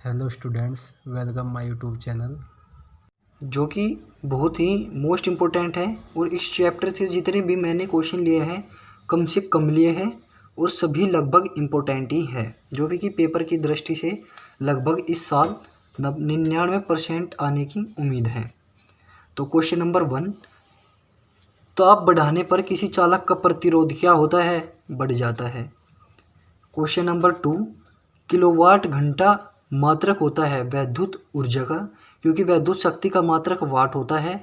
Hello students, welcome my YouTube channel. जो कि बहुत ही मोस्ट इम्पोर्टेंट है और इस चैप्टर से जितने भी मैंने क्वेश्चन लिए हैं कम से कम लिए हैं और सभी लगभग इम्पोर्टेंट ही है, जो भी कि पेपर की दृष्टि से लगभग इस साल 99% आने की उम्मीद है। तो क्वेश्चन नंबर 1, ताप बढ़ाने पर किसी चालक का प्रतिरोध क्या होता है? बढ़ जाता है। क्वेश्चन नंबर 2, किलोवाट घंटा मात्रक होता है वैद्युत ऊर्जा का, क्योंकि वैद्युत शक्ति का मात्रक वाट होता है,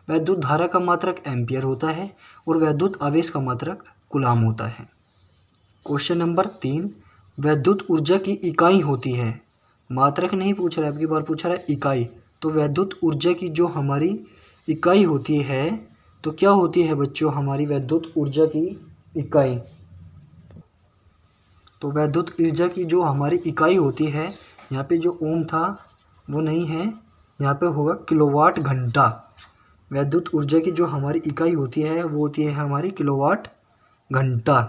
वैद्युत धारा का मात्रक एम्पियर होता है और वैद्युत आवेश का मात्रक कूलाम होता है। क्वेश्चन नंबर 3, वैद्युत ऊर्जा की इकाई होती है, मात्रक नहीं पूछ रहा है, आपकी बार पूछ रहा है इकाई। तो वैद्युत ऊर्जा की जो हमारी इकाई होती है, तो क्या होती है बच्चों हमारी वैद्युत ऊर्जा की इकाई? तो वैद्युत ऊर्जा की जो हमारी इकाई होती है, यहाँ पे जो ओम था वो नहीं है, यहाँ पे होगा किलोवाट घंटा। वैद्युत ऊर्जा की जो हमारी इकाई होती है वो होती है हमारी किलोवाट घंटा।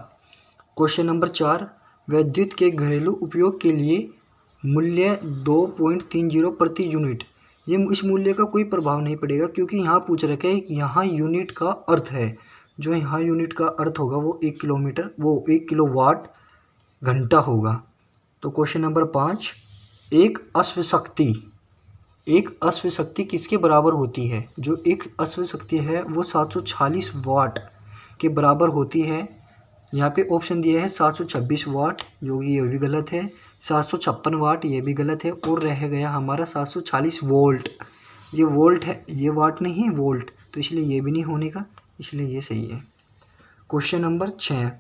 क्वेश्चन नंबर 4, विद्युत के घरेलू उपयोग के लिए मूल्य 2.30 प्रति यूनिट। ये इस मूल्य का कोई प्रभाव नहीं पड़ेगा, क्योंकि यहाँ पूछ रखा है कि यहाँ यूनिट का अर्थ है, जो यहाँ यूनिट का अर्थ होगा वो 1 किलोमीटर, वो 1 किलोवाट घंटा होगा। तो क्वेश्चन नंबर 5, एक अश्व शक्ति किसके बराबर होती है? जो एक अश्व शक्ति है वो 746 वाट के बराबर होती है। यहाँ पे ऑप्शन दिया है 726 वाट, जो कि ये भी गलत है, 756 वाट ये भी गलत है, और रह गया हमारा 740 वोल्ट। ये वोल्ट है, ये वाट नहीं है, वोल्ट, तो इसलिए ये भी नहीं होने का, इसलिए ये सही है। क्वेश्चन नंबर 6,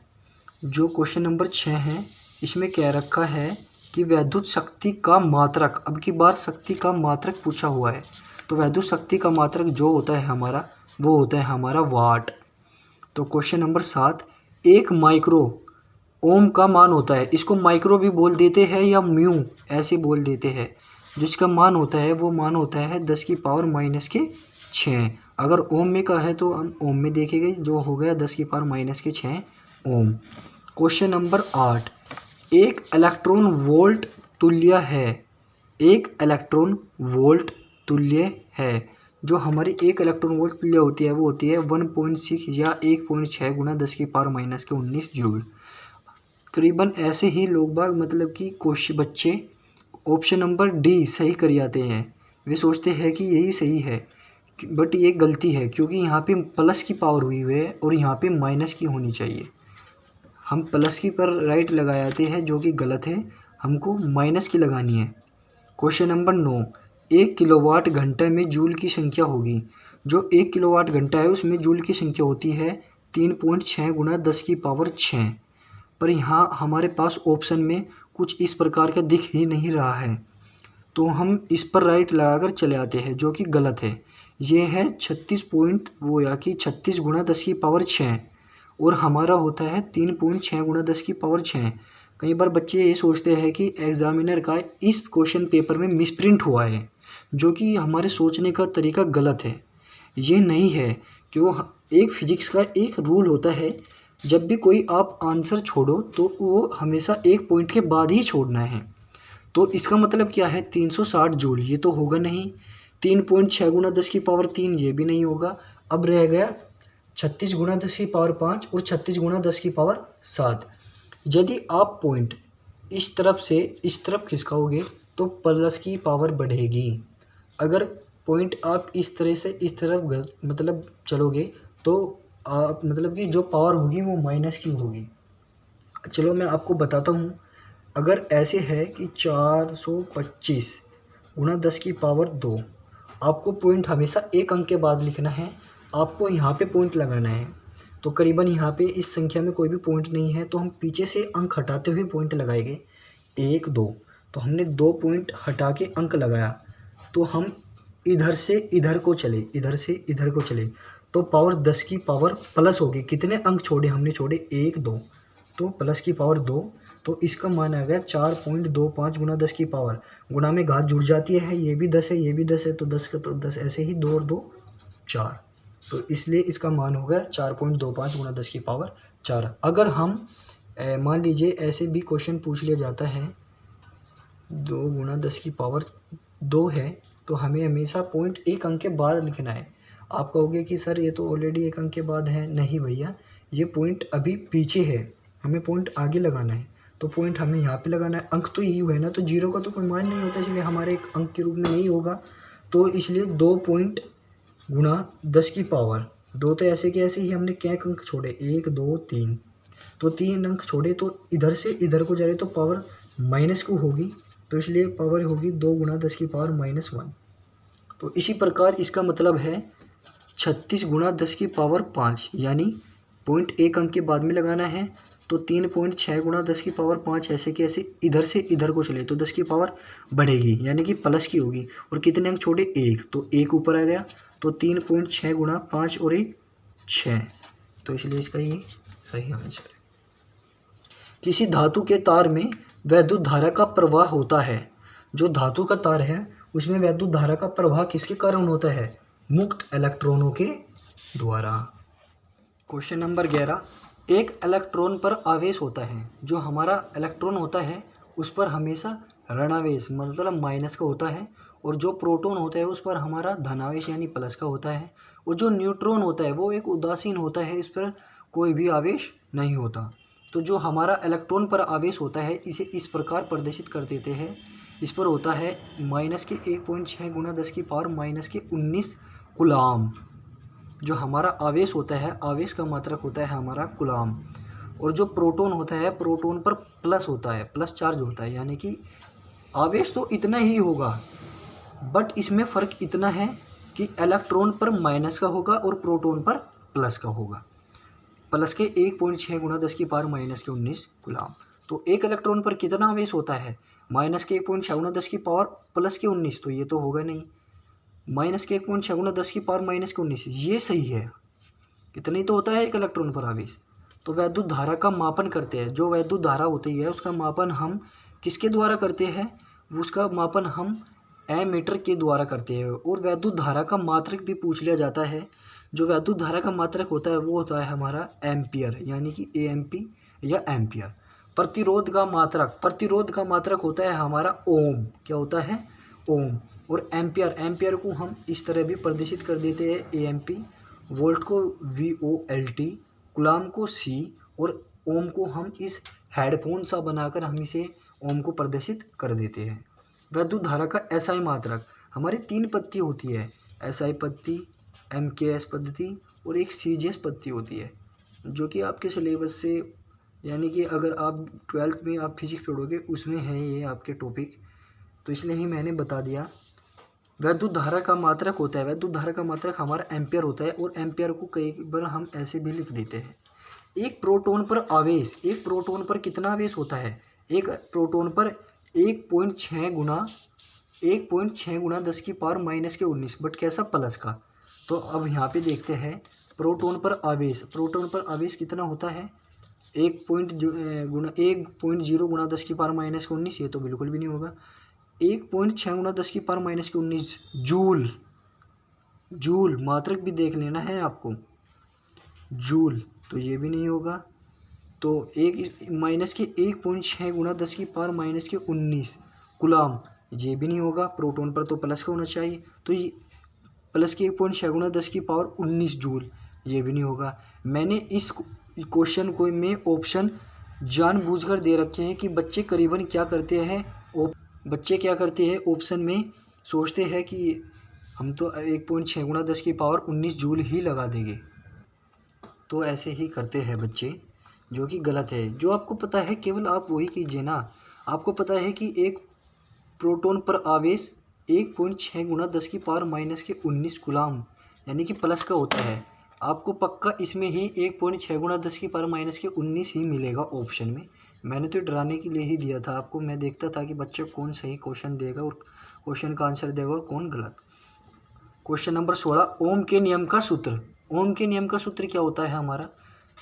जो क्वेश्चन नंबर 6 है इसमें क्या रखा है कि वैद्युत शक्ति का मात्रक, अब की बार शक्ति का मात्रक पूछा हुआ है, तो वैद्युत शक्ति का मात्रक जो होता है हमारा वो होता है हमारा वाट। तो क्वेश्चन नंबर 7, एक माइक्रो ओम का मान होता है, इसको माइक्रो भी बोल देते हैं या म्यू ऐसे बोल देते हैं, जिसका मान होता है वो मान होता है 10 की पावर माइनस के 6। अगर ओम में का है तो हम ओम में देखेंगे, जो हो गया 10 की पावर माइनस के 6 ओम। क्वेश्चन नंबर 8, एक इलेक्ट्रॉन वोल्ट तुल्य है, एक इलेक्ट्रॉन वोल्ट तुल्य है। जो हमारी एक इलेक्ट्रॉन वोल्ट तुल्य होती है वो होती है 1.6 या 1.6 गुना 10 की पावर माइनस के 19 जूल। करीबन ऐसे ही लोग बाग मतलब कि कुछ बच्चे ऑप्शन नंबर डी सही कर जाते हैं, वे सोचते हैं कि यही सही है, बट ये गलती है, क्योंकि यहाँ पे प्लस की पावर हुई हुई है और यहाँ पे माइनस की होनी चाहिए। हम प्लस की पर राइट लगा जाते हैं, जो कि गलत है, हमको माइनस की लगानी है। क्वेश्चन नंबर 9, एक किलोवाट घंटे में जूल की संख्या होगी। जो एक किलोवाट घंटा है उसमें जूल की संख्या होती है 3.6 गुना 10 की पावर 6। पर यहाँ हमारे पास ऑप्शन में कुछ इस प्रकार का दिख ही नहीं रहा है, तो हम इस पर राइट लगाकर चले आते हैं, जो कि गलत है। ये है 36 पॉइंट वो या कि 36 गुना 10 की पावर 6, और हमारा होता है 3.6 गुना 10 की पावर 6। कई बार बच्चे ये सोचते हैं कि एग्जामिनर का इस क्वेश्चन पेपर में मिसप्रिंट हुआ है, जो कि हमारे सोचने का तरीका गलत है। ये नहीं है, क्यों, एक फिजिक्स का एक रूल होता है, जब भी कोई आप आंसर छोड़ो तो वो हमेशा एक पॉइंट के बाद ही छोड़ना है। तो इसका मतलब क्या है 360 जूल, ये तो होगा नहीं। 3.6 गुना 10 की पावर 3 ये भी नहीं होगा। अब रह गया 36 गुना 10 की पावर 5 और 36 गुना 10 की पावर 7। यदि आप पॉइंट इस तरफ से इस तरफ खिसकाओगे तो प्लस की पावर बढ़ेगी। अगर पॉइंट आप इस तरह से इस तरफ मतलब चलोगे तो आप मतलब कि जो पावर होगी वो माइनस की होगी। चलो मैं आपको बताता हूँ। अगर ऐसे है कि 425 गुना 10 की पावर 2, आपको पॉइंट हमेशा एक अंक के बाद लिखना है, आपको यहाँ पे पॉइंट लगाना है। तो करीबन यहाँ पे इस संख्या में कोई भी पॉइंट नहीं है, तो हम पीछे से अंक हटाते हुए पॉइंट लगाएंगे 1 2। तो हमने 2 पॉइंट हटा के अंक लगाया, तो हम इधर से इधर को चले, इधर से इधर को चले, तो पावर 10 की पावर प्लस होगी। कितने अंक छोड़े हमने? छोड़े 1 2, तो प्लस की पावर 2, तो इसका मान आ गया 4.25 गुना 10 की पावर, गुना में घात जुड़ जाती है, ये भी 10 है ये भी 10 है, तो 10 का तो 10 ऐसे ही, 2 और 2 4, तो इसलिए इसका मान हो गया 4.25 गुना 10 की पावर 4। अगर हम मान लीजिए ऐसे भी क्वेश्चन पूछ लिया जाता है 2 गुणा 10 की पावर 2 है, तो हमें हमेशा पॉइंट एक अंक के बाद लिखना है। आप कहोगे कि सर ये तो ऑलरेडी एक अंक के बाद है। नहीं भैया, ये पॉइंट अभी पीछे है, हमें पॉइंट आगे लगाना है। तो पॉइंट हमें यहाँ पे लगाना है। अंक तो यही हुआ है ना, तो जीरो का तो कोई मान नहीं होता, इसलिए हमारे एक अंक के रूप में नहीं होगा। तो इसलिए 2 पॉइंट गुणा 10 की पावर 2, तो ऐसे के ऐसे ही हमने क्या अंक छोड़े, 1 2 3, तो 3 अंक छोड़े, तो इधर से इधर को जा रहे तो पावर माइनस को होगी, तो इसलिए पावर होगी 2 गुणा 10 की पावर -1। तो इसी प्रकार इसका मतलब है 36 गुणा 10 की पावर 5, यानी पॉइंट एक अंक के बाद में लगाना है। तो 3.6 गुणा 10 की पावर 5 ऐसे कि ऐसे इधर से इधर को चले तो 10 की पावर बढ़ेगी, यानी कि प्लस की होगी। और कितने अंक छोड़े, 1, तो 1 ऊपर आ गया। तो 3.6 गुणा 5 और 1 6, तो इसलिए इसका ये सही आंसर है। किसी धातु के तार में वैद्युत धारा का प्रवाह होता है। जो धातु का तार है उसमें वैद्युत धारा का प्रवाह किसके कारण होता है, मुक्त इलेक्ट्रॉनों के द्वारा। क्वेश्चन नंबर 11, एक इलेक्ट्रॉन पर आवेश होता है। जो हमारा इलेक्ट्रॉन होता है उस पर हमेशा ऋणावेश मतलब माइनस का होता है, और जो प्रोटॉन होता है उस पर हमारा धनावेश यानी प्लस का होता है, और जो न्यूट्रॉन होता है वो एक उदासीन होता है, इस पर कोई भी आवेश नहीं होता। तो जो हमारा इलेक्ट्रॉन पर आवेश होता है इसे इस प्रकार प्रदर्शित कर देते हैं। इस पर होता है -1.6 गुणा 10 की पावर -19 कूलाम। जो हमारा आवेश होता है, आवेश का मात्रक होता है हमारा कूलाम। और जो प्रोटॉन होता है, प्रोटॉन पर प्लस होता है, प्लस चार्ज होता है, यानी कि आवेश तो इतना ही होगा, बट इसमें फ़र्क इतना है कि इलेक्ट्रॉन पर माइनस का होगा और प्रोटॉन पर प्लस का होगा। प्लस के 1.6 गुणा 10 की पावर -19 कूलाम। तो एक इलेक्ट्रॉन पर कितना आवेश होता है, माइनस के 1.6 गुणा 10 की पावर प्लस के 19, तो ये तो होगा नहीं। माइनस के 1.6 गुणा 10 की पावर -19, ये सही है। इतना ही तो होता है एक इलेक्ट्रॉन पर आवेश। तो वैद्युत धारा का मापन करते हैं। जो वैद्युत धारा होती है उसका मापन हम किसके द्वारा करते हैं, उसका मापन हम एमीटर के द्वारा करते हैं। और वैद्युत धारा का मात्रक भी पूछ लिया जाता है। जो वैद्युत धारा का मात्रक होता है वो होता है हमारा एम्पियर, यानी कि एएमपी या एम्पियर। प्रतिरोध का मात्रक होता है हमारा ओम। क्या होता है, ओम। और एम्पियर को हम इस तरह भी प्रदर्शित कर देते हैं, एएमपी। वोल्ट को VOLT, कूलाम को C, और ओम को हम इस हेडफोन सा बनाकर हम इसे ओम को प्रदर्शित कर देते हैं। वैद्युत धारा का SI मात्रक, हमारी 3 पत्ती होती है, SI पत्ती, MKS पद्धति और एक CGS पत्ती होती है, जो कि आपके सिलेबस से, यानी कि अगर आप 12th में आप फिजिक्स पढ़ोगे उसमें है ये आपके टॉपिक, तो इसलिए ही मैंने बता दिया। वैद्युत धारा का मात्रक होता है, वैद्युत धारा का मात्रक हमारा एम्पियर होता है। और एम्पियर को कई बार हम ऐसे भी लिख देते हैं। एक प्रोटॉन पर आवेश, एक प्रोटॉन पर कितना आवेश होता है, एक प्रोटॉन पर 1.6 गुणा 10 की पावर -19, बट कैसा, प्लस का। तो अब यहाँ पे देखते हैं प्रोटॉन पर आवेश कितना होता है, 1.0 गुणा 10 की पावर -19, ये तो बिल्कुल भी नहीं होगा। 1.6 गुणा 10 की पावर -19 जूल, मात्रक भी देख लेना है आपको, जूल, तो ये भी नहीं होगा। तो -1.6 गुणा 10 की पावर -19 कूलाम, ये भी नहीं होगा। प्रोटॉन पर तो प्लस का होना चाहिए, तो ये प्लस के 1.6 गुणा 10 की पावर 19 जूल, ये भी नहीं होगा। मैंने इस क्वेश्चन को में ऑप्शन जानबूझकर दे रखे हैं कि बच्चे करीबन क्या करते हैं, ऑप्शन में सोचते हैं कि हम तो 1.6 गुणा 10 की पावर 19 जूल ही लगा देंगे, तो ऐसे ही करते हैं बच्चे, जो कि गलत है। जो आपको पता है केवल आप वही कीजिए ना। आपको पता है कि एक प्रोटॉन पर आवेश 1.6 गुणा 10 की पावर -19 कूलाम, यानी कि प्लस का होता है। आपको पक्का इसमें ही 1.6 गुणा 10 की पावर -19 ही मिलेगा ऑप्शन में। मैंने तो डराने के लिए ही दिया था आपको। मैं देखता था कि बच्चे कौन सही क्वेश्चन देगा और क्वेश्चन का आंसर देगा और कौन गलत। क्वेश्चन नंबर 16, ओम के नियम का सूत्र। ओम के नियम का सूत्र क्या होता है हमारा,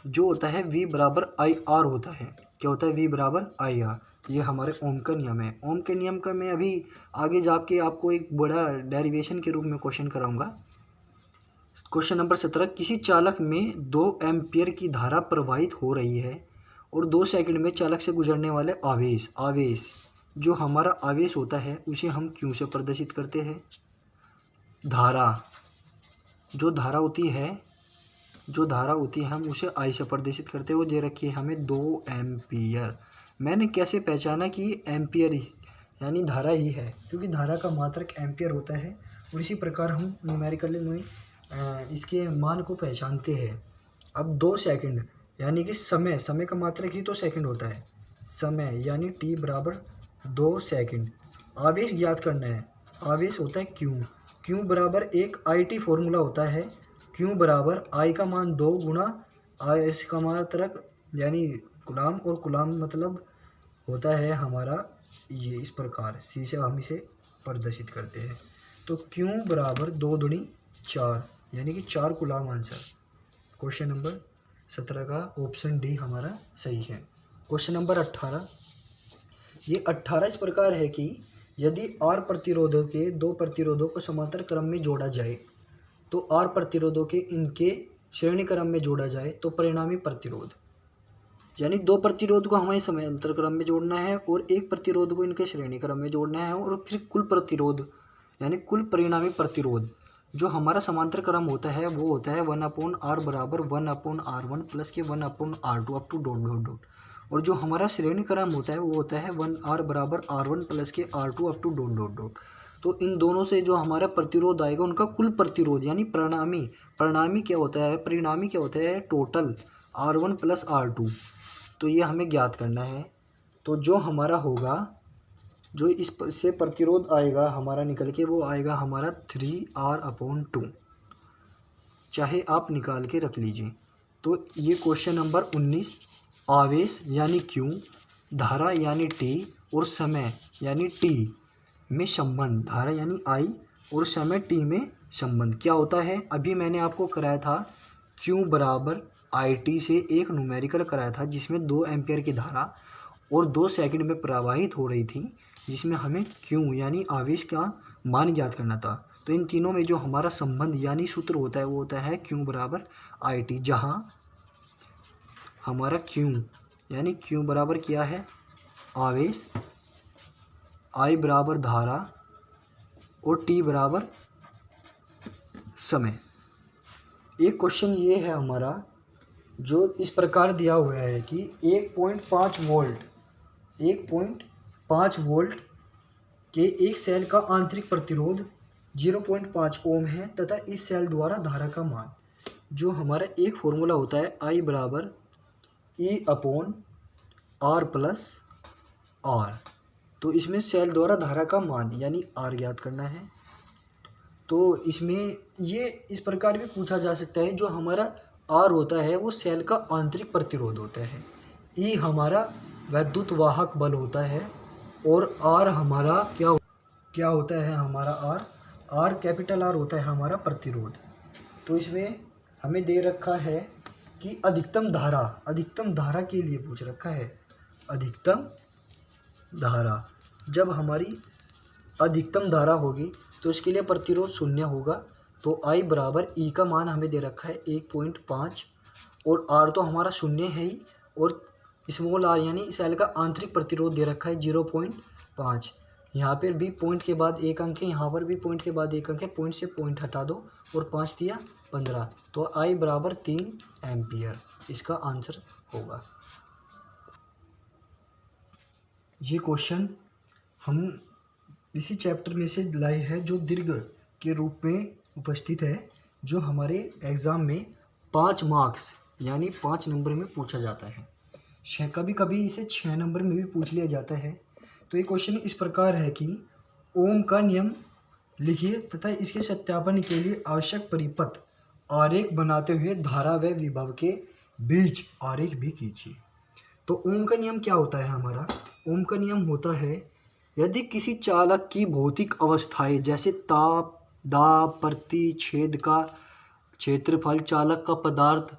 जो होता है V बराबर IR होता है। क्या होता है, V बराबर IR, ये हमारे ओम का नियम है। ओम के नियम का मैं अभी आगे जाके आपको एक बड़ा डेरिवेशन के रूप में क्वेश्चन कराऊंगा। क्वेश्चन नंबर 17, किसी चालक में 2 एम्पियर की धारा प्रवाहित हो रही है और 2 सेकंड में चालक से गुजरने वाले आवेश जो हमारा आवेश होता है उसे हम क्यू से प्रदर्शित करते हैं। धारा जो धारा होती है हम उसे आई से प्रदर्शित करते हैं। वो दे रखी है हमें 2 एम्पियर। मैंने कैसे पहचाना कि ये एम्पियर ही यानी धारा ही है, क्योंकि धारा का मात्रक एम्पियर होता है। और इसी प्रकार हम न्यूमेरिकली में इसके मान को पहचानते हैं। अब 2 सेकंड यानी कि समय का मात्रक ही तो सेकंड होता है। समय यानी t बराबर 2 सेकंड। आवेश ज्ञात करना है। आवेश होता है क्यू बराबर एक IT फॉर्मूला होता है। क्यू बराबर I का मान 2 गुणा आवेश का मात्रक यानी कूलाम, और कूलाम मतलब होता है हमारा ये इस प्रकार C से हम इसे प्रदर्शित करते हैं। तो क्यू बराबर 2 दूनी 4 यानी कि 4 कूलाम आंसर। क्वेश्चन नंबर 17 का ऑप्शन डी हमारा सही है। क्वेश्चन नंबर 18, ये 18 इस प्रकार है कि यदि R प्रतिरोधों के 2 प्रतिरोधों को समांतर क्रम में जोड़ा जाए तो R प्रतिरोधों के इनके श्रेणी क्रम में जोड़ा जाए तो परिणामी प्रतिरोध, यानी 2 प्रतिरोध को हमें समांतर क्रम में जोड़ना है और 1 प्रतिरोध को इनके श्रेणी क्रम में जोड़ना है, और फिर कुल प्रतिरोध यानी कुल परिणामी प्रतिरोध जो हमारा समांतर क्रम होता है वो होता है 1/R बराबर 1/R1 प्लस के 1/R2 up to dot dot dot. और जो हमारा श्रेणी क्रम होता है वो होता है 1R बराबर R1 प्लस के R2 up to dot dot dot. तो इन दोनों से जो हमारा प्रतिरोध आएगा उनका कुल प्रतिरोध यानी परिणामी क्या होता है टोटल R1 प्लस R2। तो ये हमें ज्ञात करना है। तो जो हमारा होगा, जो इससे प्रतिरोध आएगा हमारा निकल के, वो आएगा हमारा 3R/2, चाहे आप निकाल के रख लीजिए। तो ये क्वेश्चन नंबर 19, आवेश यानी Q, धारा यानी T और समय यानी T में संबंध, धारा यानी I और समय T में संबंध क्या होता है। अभी मैंने आपको कराया था Q बराबर IT से एक न्यूमेरिकल कराया था जिसमें 2 एम्पियर की धारा और 2 सेकंड में प्रवाहित हो रही थी, जिसमें हमें Q यानी आवेश का मान ज्ञात करना था। तो इन तीनों में जो हमारा संबंध यानी सूत्र होता है वो होता है Q बराबर IT, जहाँ हमारा Q बराबर क्या है आवेश, I बराबर धारा और T बराबर समय। एक क्वेश्चन ये है हमारा जो इस प्रकार दिया हुआ है कि 1.5 वोल्ट के एक सेल का आंतरिक प्रतिरोध 0.5 ओम है तथा इस सेल द्वारा धारा का मान, जो हमारा एक फॉर्मूला होता है I बराबर E/R प्लस R। तो इसमें सेल द्वारा धारा का मान यानी R ज्ञात करना है। तो इसमें ये इस प्रकार भी पूछा जा सकता है, जो हमारा R होता है वो सेल का आंतरिक प्रतिरोध होता है, E हमारा वैद्युत वाहक बल होता है और R हमारा क्या होता है हमारा R कैपिटल R होता है हमारा प्रतिरोध। तो इसमें हमें दे रखा है कि अधिकतम धारा के लिए पूछ रखा है। अधिकतम धारा, जब हमारी अधिकतम धारा होगी तो इसके लिए प्रतिरोध 0 होगा। तो I बराबर E का मान हमें दे रखा है 1.5 और R तो हमारा 0 है ही, और स्मॉल r यानी सेल का आंतरिक प्रतिरोध दे रखा है 0.5। यहाँ पर भी पॉइंट के बाद एक अंक है, यहाँ पर भी पॉइंट के बाद एक अंक है, पॉइंट से पॉइंट हटा दो और 5 दिया 15। तो I बराबर 3 एम्पियर इसका आंसर होगा। ये क्वेश्चन हम इसी चैप्टर में से लाए हैं जो दीर्घ के रूप में उपस्थित है, जो हमारे एग्ज़ाम में 5 मार्क्स यानी 5 नंबर में पूछा जाता है। कभी कभी इसे 6 नंबर में भी पूछ लिया जाता है। तो ये क्वेश्चन इस प्रकार है कि ओम का नियम लिखिए तथा इसके सत्यापन के लिए आवश्यक परिपथ आरेख बनाते हुए धारा व विभव के बीच आरेख भी कीजिए। तो ओम का नियम क्या होता है हमारा? ओम का नियम होता है यदि किसी चालक की भौतिक अवस्थाएं जैसे ताप, दाब, प्रतिच्छेद का क्षेत्रफल, चालक का पदार्थ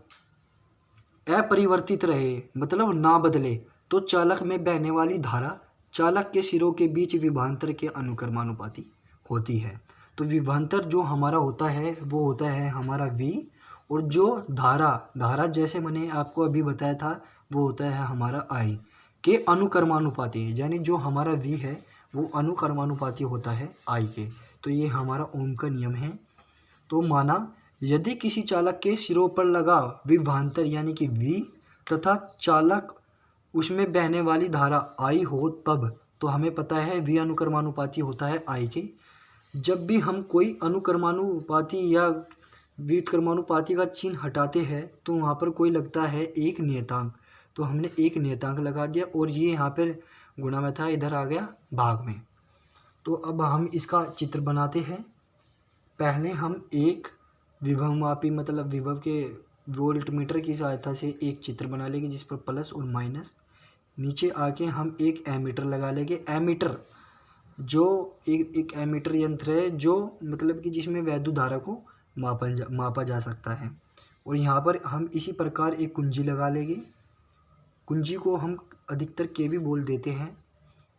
अपरिवर्तित रहे मतलब ना बदले, तो चालक में बहने वाली धारा चालक के सिरों के बीच विभवांतर के अनुक्रमानुपाती होती है। तो विभवांतर जो हमारा होता है वो होता है हमारा V, और जो धारा जैसे मैंने आपको अभी बताया था वो होता है हमारा I। के अनुक्रमानुपाती है, यानी जो हमारा v है वो अनुक्रमानुपाती होता है I के। तो ये हमारा ओम का नियम है। तो माना यदि किसी चालक के सिरों पर लगा विभवांतर यानी कि v तथा चालक उसमें बहने वाली धारा I हो तब, तो हमें पता है v अनुक्रमानुपाती होता है I के। जब भी हम कोई अनुक्रमानुपाती या व्युत्क्रमानुपाती का चिन्ह हटाते हैं तो वहाँ पर कोई लगता है एक नियतांक, तो हमने एक नियतांक लगा दिया और ये यहाँ पर गुणा में था, इधर आ गया भाग में। तो अब हम इसका चित्र बनाते हैं। पहले हम एक विभवमापी मतलब विभव के वोल्टमीटर की सहायता से एक चित्र बना लेंगे जिस पर प्लस और माइनस। नीचे आके हम एक एमीटर लगा लेंगे। एमीटर जो एक एमीटर यंत्र है जो मतलब कि जिसमें वैद्युत धारा को मापा जा सकता है। और यहाँ पर हम इसी प्रकार एक कुंजी लगा लेंगे। कुंजी को हम अधिकतर के भी बोल देते हैं।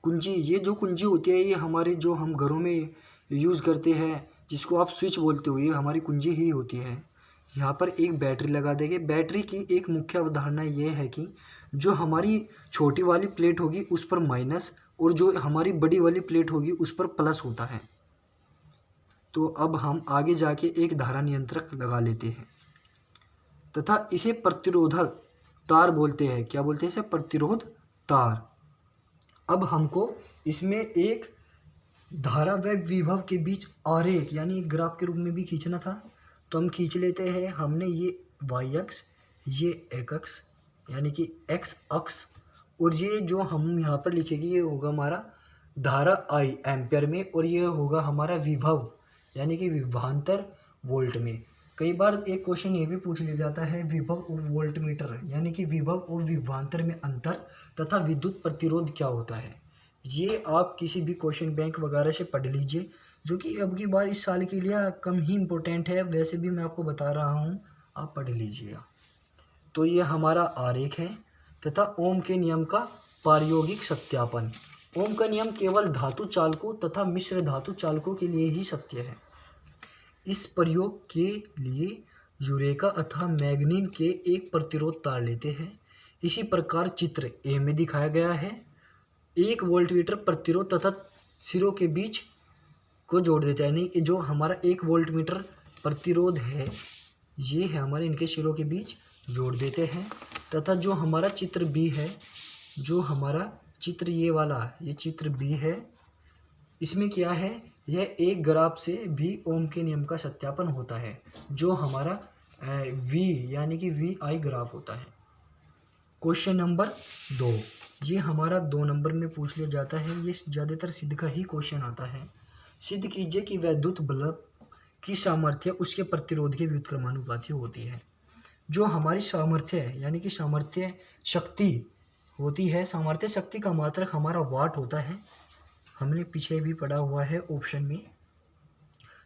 कुंजी, ये जो कुंजी होती है ये हमारे जो हम घरों में यूज़ करते हैं जिसको आप स्विच बोलते हो, ये हमारी कुंजी ही होती है। यहाँ पर एक बैटरी लगा देंगे। बैटरी की एक मुख्य अवधारणा ये है कि जो हमारी छोटी वाली प्लेट होगी उस पर माइनस और जो हमारी बड़ी वाली प्लेट होगी उस पर प्लस होता है। तो अब हम आगे जाके एक धारा नियंत्रक लगा लेते हैं तथा इसे प्रतिरोधक तार बोलते हैं। क्या बोलते हैं इसे? प्रतिरोध तार। अब हमको इसमें एक धारा व विभव के बीच आरेख यानी एक ग्राफ के रूप में भी खींचना था, तो हम खींच लेते हैं। हमने ये वाई अक्ष, ये एक अक्ष यानी कि एक्स अक्ष, और ये जो हम यहाँ पर लिखेंगे ये होगा हमारा धारा आई एम्पियर में, और ये होगा हमारा विभव यानी कि विभवांतर वोल्ट में। कई बार एक क्वेश्चन ये भी पूछ लिया जाता है विभव और वोल्टमीटर यानी कि विभव और विभवांतर में अंतर तथा विद्युत प्रतिरोध क्या होता है। ये आप किसी भी क्वेश्चन बैंक वगैरह से पढ़ लीजिए, जो कि अब की बार इस साल के लिए कम ही इम्पोर्टेंट है। वैसे भी मैं आपको बता रहा हूँ, आप पढ़ लीजिएगा। तो ये हमारा आरेख है तथा ओम के नियम का प्रायोगिक सत्यापन। ओम का नियम केवल धातु चालकों तथा मिश्र धातु चालकों के लिए ही सत्य है। इस प्रयोग के लिए यूरेका अथवा मैग्नीन के एक प्रतिरोध तार लेते हैं। इसी प्रकार चित्र ए में दिखाया गया है। एक वोल्टमीटर प्रतिरोध तथा सिरों के बीच को जोड़ देते हैं, यानी जो हमारा एक वोल्टमीटर प्रतिरोध है ये है हमारे इनके सिरों के बीच जोड़ देते हैं। तथा जो हमारा चित्र बी है, जो हमारा चित्र ये वाला, ये चित्र बी है, इसमें क्या है, यह एक ग्राफ से भी ओम के नियम का सत्यापन होता है, जो हमारा वी यानी कि वी आई ग्राफ होता है। क्वेश्चन नंबर 2, ये हमारा 2 नंबर में पूछ लिया जाता है। ये ज़्यादातर सिद्ध का ही क्वेश्चन आता है। सिद्ध कीजिए कि वैद्युत बल्ब की सामर्थ्य उसके प्रतिरोध के व्युत्क्रमानुपाती होती है। जो हमारी सामर्थ्य है यानी कि सामर्थ्य शक्ति होती है, सामर्थ्य शक्ति का मात्रक हमारा वाट होता है। हमने पीछे भी पढ़ा हुआ है ऑप्शन में।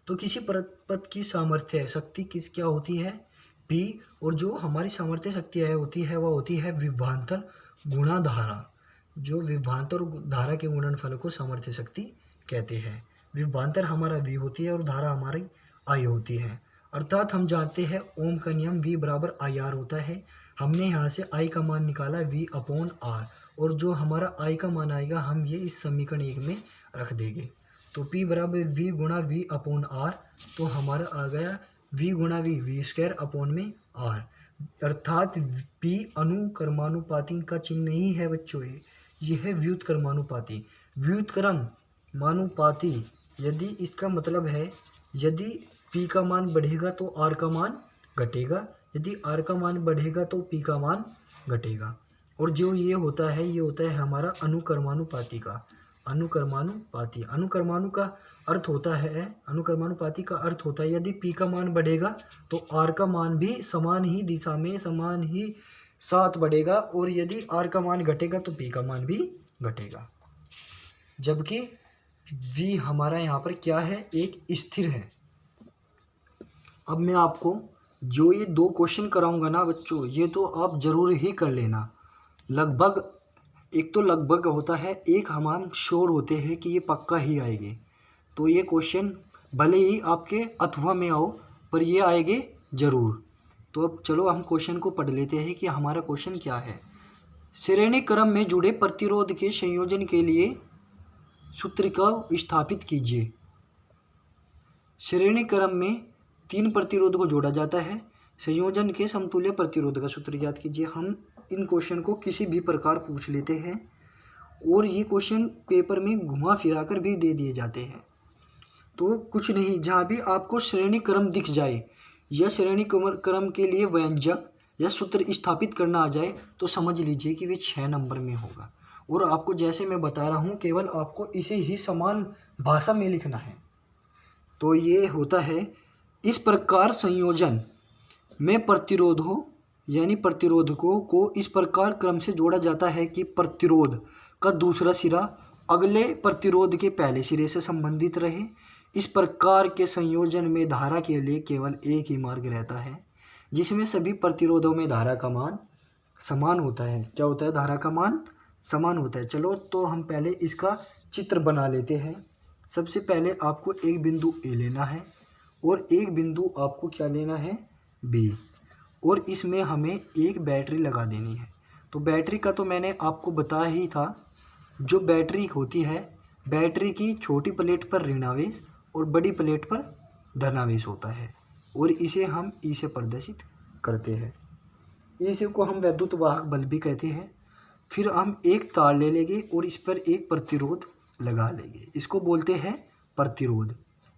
तो किसी पदार्थ की सामर्थ्य शक्ति क्या होती है? P, और जो हमारी सामर्थ्य शक्ति होती है वह होती है विभवांतर गुणा धारा। जो विभवांतर और धारा के गुणनफल को सामर्थ्य शक्ति कहते हैं। विभवांतर हमारा V होती है और धारा हमारी I होती है। अर्थात हम जानते हैं ओम का नियम V बराबर IR होता है। हमने यहाँ से I का मान निकाला V अपॉन R, और जो हमारा I का मान आएगा हम ये इस समीकरण 1 में रख देंगे। तो P बराबर V गुणा V अपॉन R, तो हमारा आ गया V गुणा V स्क्वायर अपॉन में R। अर्थात P अनुक्रमानुपाती का चिन्ह नहीं है बच्चों, ये है व्युत्क्रमानुपाती। व्युत्क्रमानुपाती यदि इसका मतलब है यदि P का मान बढ़ेगा तो R का मान घटेगा, यदि R का मान बढ़ेगा तो P का मान घटेगा। और जो ये होता है ये होता है हमारा अनुक्रमानुपाती का अनुक्रमानु का अर्थ होता है, अनुक्रमानुपाती का अर्थ होता है यदि P का मान बढ़ेगा तो R का मान भी समान ही दिशा में समान ही साथ बढ़ेगा, और यदि R का मान घटेगा तो P का मान भी घटेगा। जबकि V हमारा यहाँ पर क्या है, एक स्थिर है। अब मैं आपको जो ये 2 क्वेश्चन कराऊंगा ना बच्चों, ये तो आप ज़रूर ही कर लेना। लगभग एक तो लगभग होता है, एक हम श्योर होते हैं कि ये पक्का ही आएंगे। तो ये क्वेश्चन भले ही आपके अथवा में आओ पर ये आएंगे ज़रूर। तो अब चलो हम क्वेश्चन को पढ़ लेते हैं कि हमारा क्वेश्चन क्या है। श्रेणी क्रम में जुड़े प्रतिरोध के संयोजन के लिए सूत्र को स्थापित कीजिए। श्रेणी क्रम में 3 प्रतिरोध को जोड़ा जाता है, संयोजन के समतुल्य प्रतिरोध का सूत्र याद कीजिए। हम इन क्वेश्चन को किसी भी प्रकार पूछ लेते हैं और ये क्वेश्चन पेपर में घुमा फिरा कर भी दे दिए जाते हैं। तो कुछ नहीं, जहाँ भी आपको श्रेणी क्रम दिख जाए या श्रेणी क्रम के लिए व्यंजक या सूत्र स्थापित करना आ जाए तो समझ लीजिए कि वे 6 नंबर में होगा। और आपको जैसे मैं बता रहा हूँ केवल आपको इसे ही समान भाषा में लिखना है। तो ये होता है, इस प्रकार संयोजन में प्रतिरोधों यानी प्रतिरोधकों को इस प्रकार क्रम से जोड़ा जाता है कि प्रतिरोध का दूसरा सिरा अगले प्रतिरोध के पहले सिरे से संबंधित रहे। इस प्रकार के संयोजन में धारा के लिए केवल एक ही मार्ग रहता है, जिसमें सभी प्रतिरोधों में धारा का मान समान होता है। क्या होता है? धारा का मान समान होता है। चलो तो हम पहले इसका चित्र बना लेते हैं। सबसे पहले आपको एक बिंदु ए लेना है और एक बिंदु आपको क्या लेना है? बी, और इसमें हमें एक बैटरी लगा देनी है। तो बैटरी का तो मैंने आपको बताया ही था। जो बैटरी होती है, बैटरी की छोटी प्लेट पर ऋणावेश और बड़ी प्लेट पर धनावेश होता है और इसे हम ई से प्रदर्शित करते हैं। इसे को हम वैद्युत वाहक बल भी कहते हैं। फिर हम एक तार ले लेंगे और इस पर एक प्रतिरोध लगा लेंगे, इसको बोलते हैं प्रतिरोध।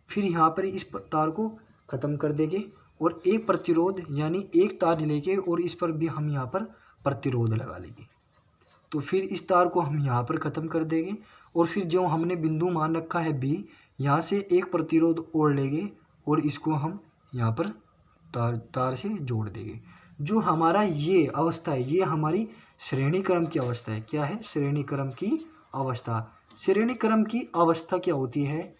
फिर यहाँ पर इस तार को ख़त्म कर देंगे और एक प्रतिरोध यानी एक तार लेके और इस पर भी हम यहाँ पर प्रतिरोध लगा लेंगे। तो फिर इस तार को हम यहाँ पर ख़त्म कर देंगे और फिर जो हमने बिंदु मान रखा है बी, यहाँ से एक प्रतिरोध और लेंगे और इसको हम यहाँ पर तार से जोड़ देंगे। जो हमारा ये अवस्था है, ये हमारी श्रेणी क्रम की अवस्था है। क्या है? श्रेणी क्रम की अवस्था। श्रेणी क्रम की अवस्था क्या होती है?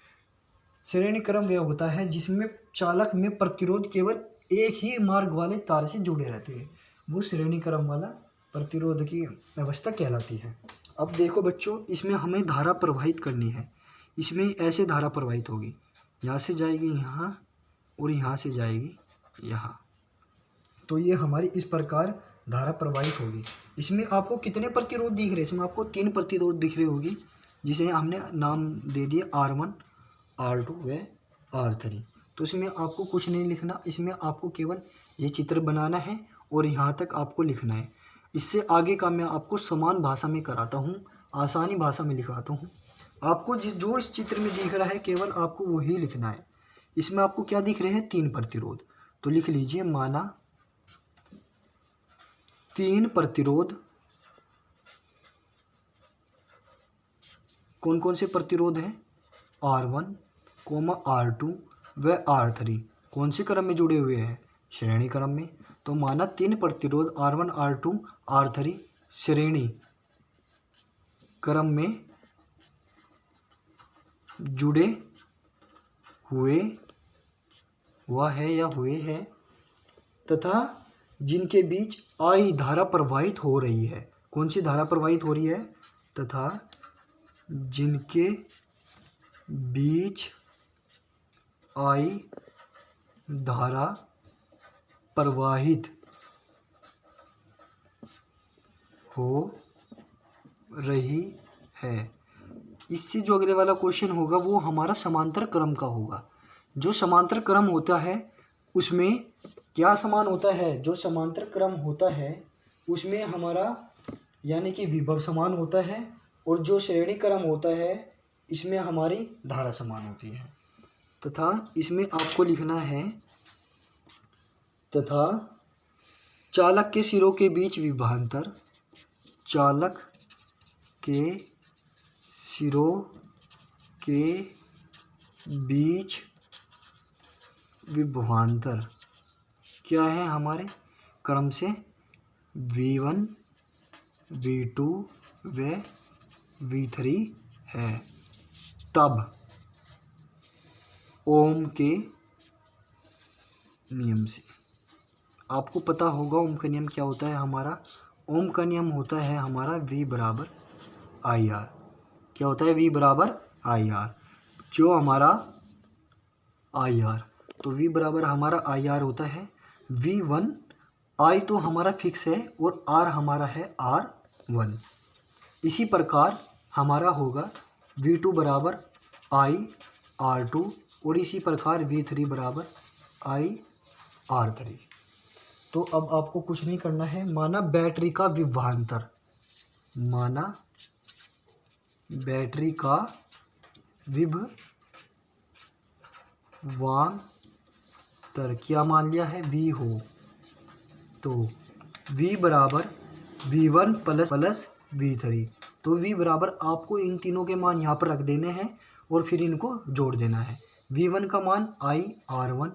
श्रेणी क्रम वह होता है जिसमें चालक में प्रतिरोध केवल एक ही मार्ग वाले तार से जुड़े रहते हैं, वो श्रेणी क्रम वाला प्रतिरोध की अवस्था कहलाती है। अब देखो बच्चों, इसमें हमें धारा प्रवाहित करनी है। इसमें ऐसे धारा प्रवाहित होगी, यहाँ से जाएगी यहाँ और यहाँ से जाएगी यहाँ। तो ये हमारी इस प्रकार धारा प्रवाहित होगी। इसमें आपको कितने प्रतिरोध दिख रहे हैं? इसमें आपको 3 प्रतिरोध दिख रही होगी, जिसे हमने नाम दे दिया R1, R2 व R3। तो इसमें आपको कुछ नहीं लिखना, इसमें आपको केवल ये चित्र बनाना है और यहाँ तक आपको लिखना है। इससे आगे का मैं आपको समान भाषा में कराता हूँ, आसानी भाषा में लिखवाता हूँ। आपको जो इस चित्र में दिख रहा है केवल आपको वही लिखना है। इसमें आपको क्या दिख रहे हैं? 3 प्रतिरोध। तो लिख लीजिए, माना 3 प्रतिरोध। कौन कौन से प्रतिरोध हैं? R1, R2 व R3। कौन से क्रम में जुड़े हुए हैं? श्रेणी क्रम में। तो माना 3 प्रतिरोध R1, R2, R3 श्रेणी क्रम में जुड़े हुए हैं तथा जिनके बीच आई धारा प्रवाहित हो रही है। कौन सी धारा प्रवाहित हो रही है? तथा जिनके बीच आई धारा प्रवाहित हो रही है। इससे जो अगले वाला क्वेश्चन होगा वो हमारा समांतर क्रम का होगा। जो समांतर क्रम होता है उसमें क्या समान होता है? जो समांतर क्रम होता है उसमें हमारा यानी कि विभव समान होता है, और जो श्रेणी क्रम होता है इसमें हमारी धारा समान होती है। तथा इसमें आपको लिखना है, तथा चालक के सिरों के बीच विभवांतर, चालक के सिरों के बीच विभवांतर क्या है? हमारे क्रम से V1, V2 व V3 है। तब ओम के नियम से आपको पता होगा ओम का नियम क्या होता है हमारा। ओम का नियम होता है हमारा V बराबर IR। क्या होता है? V बराबर IR। जो हमारा IR, तो V बराबर हमारा IR होता है। V1 I तो हमारा फिक्स है और R हमारा है R 1। इसी प्रकार हमारा होगा V2 बराबर I/R2 और इसी प्रकार V3 बराबर I/R3। तो अब आपको कुछ नहीं करना है। माना बैटरी का विभवांतर, माना बैटरी का विभवांतर क्या मान लिया है, V हो, तो V बराबर V1 प्लस V3। तो V बराबर आपको इन तीनों के मान यहाँ पर रख देने हैं और फिर इनको जोड़ देना है। V1 का मान I/R1,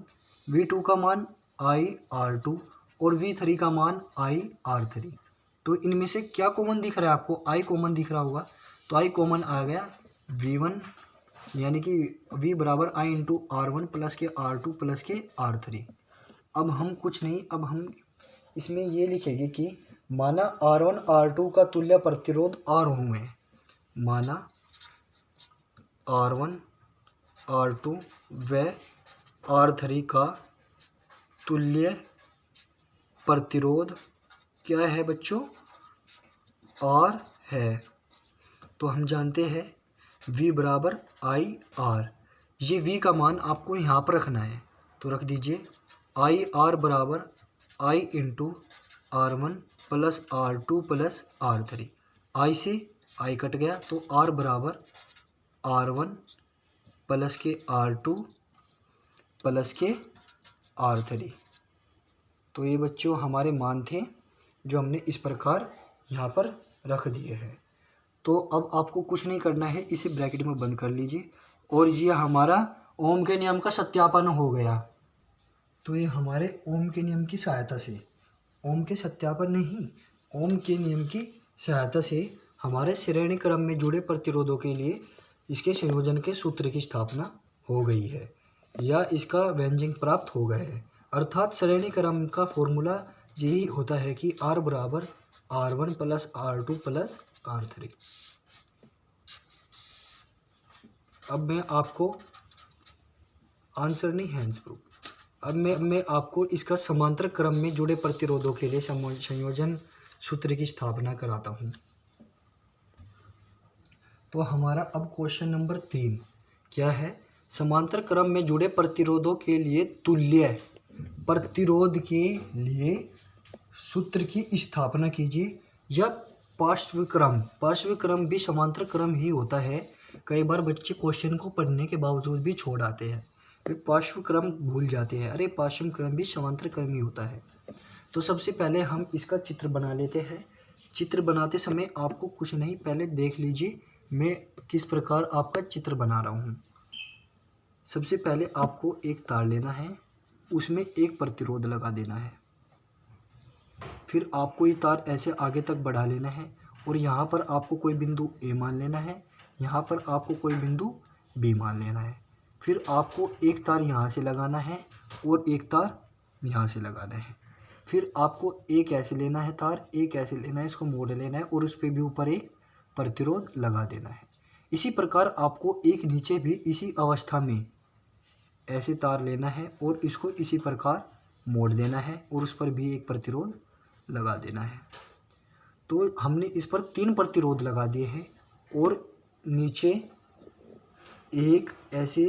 V2 का मान I/R2 और V3 का मान I/R3। तो इनमें से क्या कॉमन दिख रहा है आपको, I कॉमन दिख रहा होगा, तो I कॉमन आ गया V1, यानी कि V बराबर I इंटू R1 प्लस के R2 प्लस के R3। अब हम कुछ नहीं, अब हम इसमें ये लिखेंगे कि माना R1 R2 का तुल्य प्रतिरोध R ओम है, माना R1 R2 व R3 का तुल्य प्रतिरोध क्या है बच्चों, R है। तो हम जानते हैं V बराबर I/R। ये V का मान आपको यहाँ पर रखना है, तो रख दीजिए I/R बराबर I into R1 plus R2 plus R3। I से I कट गया तो R बराबर R1 प्लस के R2 प्लस के R3। तो ये बच्चों हमारे मान थे जो हमने इस प्रकार यहाँ पर रख दिए हैं। तो अब आपको कुछ नहीं करना है, इसे ब्रैकेट में बंद कर लीजिए और ये हमारा ओम के नियम का सत्यापन हो गया। तो ये हमारे ओम के नियम की सहायता से, ओम के सत्यापन नहीं, ओम के नियम की सहायता से हमारे श्रेणी क्रम में जुड़े प्रतिरोधों के लिए इसके संयोजन के सूत्र की स्थापना हो गई है या इसका व्यंजक प्राप्त हो गया है। अर्थात श्रेणी क्रम का फॉर्मूला यही होता है कि R बराबर R1 plus R2 plus R3। अब मैं आपको आंसर नहीं, हैंड्स प्रूफ। अब मैं आपको इसका समांतर क्रम में जुड़े प्रतिरोधों के लिए संयोजन सूत्र की स्थापना कराता हूँ। तो हमारा अब क्वेश्चन नंबर 3 क्या है, समांतर क्रम में जुड़े प्रतिरोधों के लिए तुल्य प्रतिरोध के लिए सूत्र की स्थापना कीजिए। या पार्श्व क्रम भी समांतर क्रम ही होता है। कई बार बच्चे क्वेश्चन को पढ़ने के बावजूद भी छोड़ आते हैं, वे पार्श्व क्रम भूल जाते हैं। अरे पार्श्व क्रम भी समांतर क्रम ही होता है। तो सबसे पहले हम इसका चित्र बना लेते हैं। चित्र बनाते समय आपको कुछ नहीं, पहले देख लीजिए मैं किस प्रकार आपका चित्र बना रहा हूँ। सबसे पहले आपको एक तार लेना है, उसमें एक प्रतिरोध लगा देना है। फिर आपको ये तार ऐसे आगे तक बढ़ा लेना है और यहाँ पर आपको कोई बिंदु A मान लेना है, यहाँ पर आपको कोई बिंदु B मान लेना है। फिर आपको एक तार यहाँ से लगाना है और एक तार यहाँ से लगाना है। फिर आपको एक ऐसे लेना है तार, एक ऐसे लेना है, इसको मोड़ लेना है और उस पर भी ऊपर एक प्रतिरोध लगा देना है। इसी प्रकार आपको एक नीचे भी इसी अवस्था में ऐसे तार लेना है और इसको इसी प्रकार मोड़ देना है और उस पर भी एक प्रतिरोध लगा देना है। तो हमने इस पर 3 प्रतिरोध लगा दिए हैं और नीचे एक ऐसे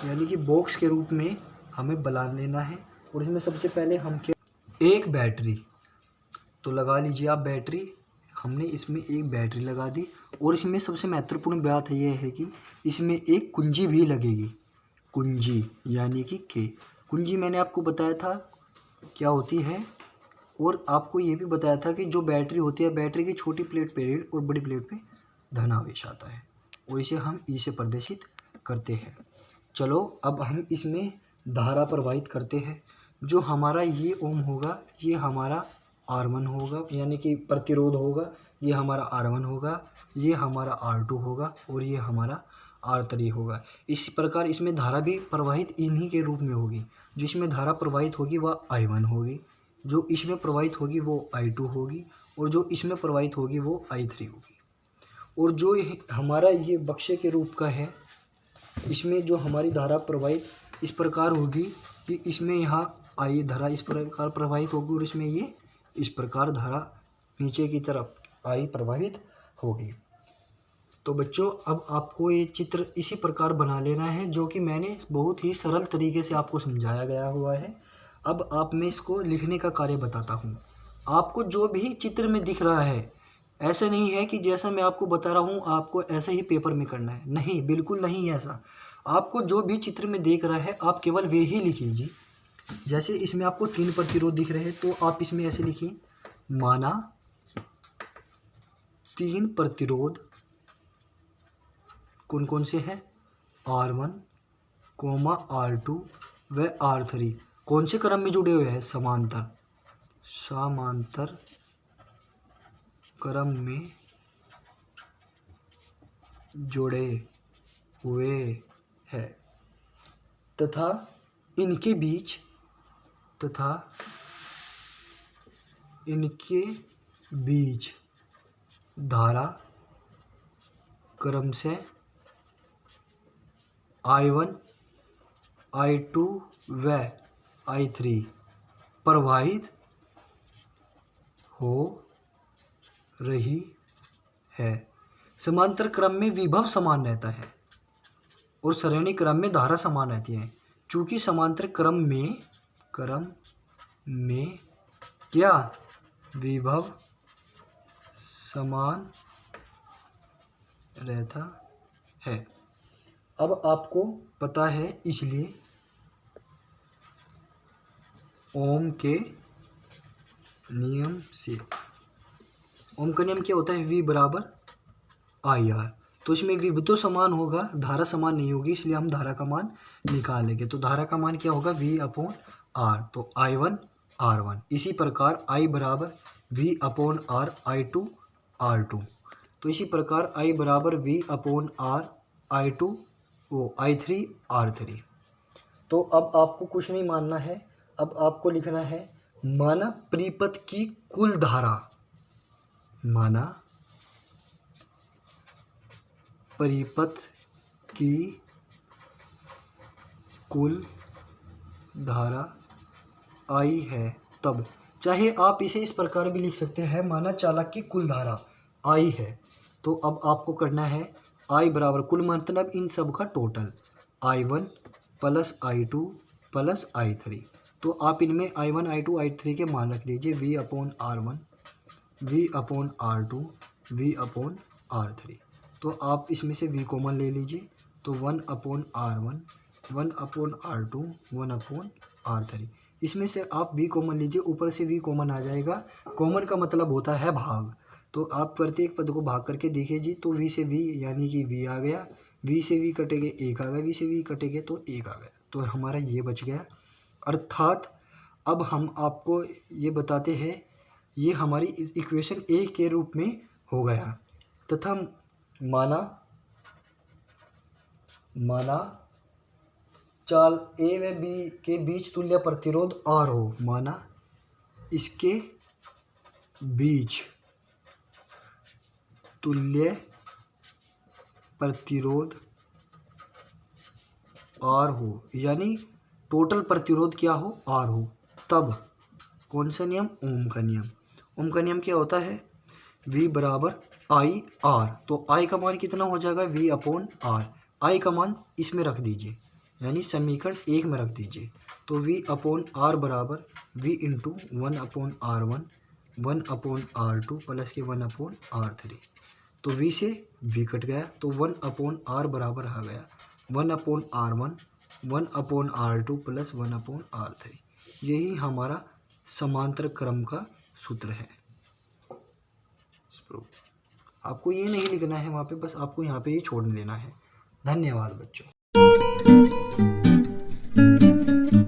यानी कि बॉक्स के रूप में हमें बना लेना है। और इसमें सबसे पहले हम क्या, एक बैटरी तो लगा लीजिए आप बैटरी। हमने इसमें एक बैटरी लगा दी और इसमें सबसे महत्वपूर्ण बात यह है कि इसमें एक कुंजी भी लगेगी। कुंजी यानी कि के, कुंजी मैंने आपको बताया था क्या होती है और आपको ये भी बताया था कि जो बैटरी होती है, बैटरी की छोटी प्लेट पे ऋण और बड़ी प्लेट पे धन आवेश आता है और इसे हम ई से प्रदर्शित करते हैं। चलो अब हम इसमें धारा प्रवाहित करते हैं। जो हमारा ये ओम होगा ये हमारा R1 होगा यानी कि प्रतिरोध होगा, ये हमारा R1 होगा, ये हमारा R2 होगा और ये हमारा R3 होगा। इस प्रकार इसमें धारा भी प्रवाहित इन्हीं के रूप में होगी। जिसमें धारा प्रवाहित होगी वह I1 होगी, जो इसमें प्रवाहित होगी वो I2 होगी और जो इसमें प्रवाहित होगी वो I3 होगी। और जो हमारा ये बक्से के रूप का है, इसमें जो हमारी धारा प्रवाहित इस प्रकार होगी कि इसमें यहाँ I धारा इस प्रकार प्रवाहित होगी और इसमें ये इस प्रकार धारा नीचे की तरफ I प्रवाहित होगी। तो बच्चों अब आपको ये चित्र इसी प्रकार बना लेना है जो कि मैंने बहुत ही सरल तरीके से आपको समझाया गया हुआ है। अब आप मैं इसको लिखने का कार्य बताता हूँ। आपको जो भी चित्र में दिख रहा है, ऐसा नहीं है कि जैसा मैं आपको बता रहा हूँ आपको ऐसे ही पेपर में करना है, नहीं, बिल्कुल नहीं ऐसा। आपको जो भी चित्र में दिख रहा है आप केवल वे ही लिखिए। जैसे इसमें आपको 3 प्रतिरोध दिख रहे हैं तो आप इसमें ऐसे लिखिए, माना 3 प्रतिरोध कौन कौन से हैं, R1, R2 व R3 कौन से क्रम में जुड़े हुए हैं, समांतर क्रम में जुड़े हुए हैं तथा इनके बीच धारा क्रम से I1, I2 व I3 प्रवाहित हो रही है। समांतर क्रम में विभव समान रहता है और श्रेणी क्रम में धारा समान रहती है। चूंकि समांतर क्रम में क्या विभव समान रहता है। अब आपको पता है, इसलिए ओम के नियम से, ओम का नियम क्या होता है, V बराबर IR। तो इसमें विभव तो समान होगा, धारा समान नहीं होगी, इसलिए हम धारा का मान निकालेंगे। तो धारा का मान क्या होगा, V/R। तो I1 R1। इसी प्रकार I बराबर V/R I2 R2। तो इसी प्रकार I बराबर V/R I2 I3 R3। तो अब आपको कुछ नहीं मानना है, अब आपको लिखना है माना परिपथ की कुल धारा, माना परिपथ की कुल धारा I है तब, चाहे आप इसे इस प्रकार भी लिख सकते हैं, माना चालक की कुल धारा I है। तो अब आपको करना है I बराबर कुल मतलब इन सब का total, I1 plus I2 plus I3। तो आप इनमें I1 I2 I3 के मान रख दीजिए, V/R1 V/R2 V/R3। तो आप इसमें से V कॉमन ले लीजिए, तो 1/R1 1/R2 1/R3। इसमें से आप V कॉमन लीजिए, ऊपर से V कॉमन आ जाएगा। कॉमन का मतलब होता है भाग। तो आप प्रत्येक पद को भाग करके देखिए जी, तो V से V यानी कि V आ गया, V से V कटेंगे 1 आ गया, V से V कटेंगे तो 1 आ गया, तो हमारा ये बच गया। अर्थात अब हम आपको ये बताते हैं, ये हमारी इस इक्वेशन A के रूप में हो गया। तथा माना चाल A व B के बीच तुल्य प्रतिरोध R हो, माना इसके बीच तुल्य प्रतिरोध R हो, यानी टोटल प्रतिरोध क्या हो, R हो, तब कौन सा नियम, ओम का नियम। ओम का नियम क्या होता है, V बराबर IR। तो I का मान कितना हो जाएगा, V/R। I का मान इसमें रख दीजिए, यानी समीकरण 1 में रख दीजिए। तो V/R बराबर V into 1/R1 1/R2 plus के 1/R3। तो V से V कट गया, तो 1/R बराबर आ गया 1/R1 1/R2 प्लस 1/R3। यही हमारा समांतर क्रम का सूत्र है। आपको ये नहीं लिखना है वहाँ पे, बस आपको यहाँ पे ये छोड़ देना है। धन्यवाद बच्चों।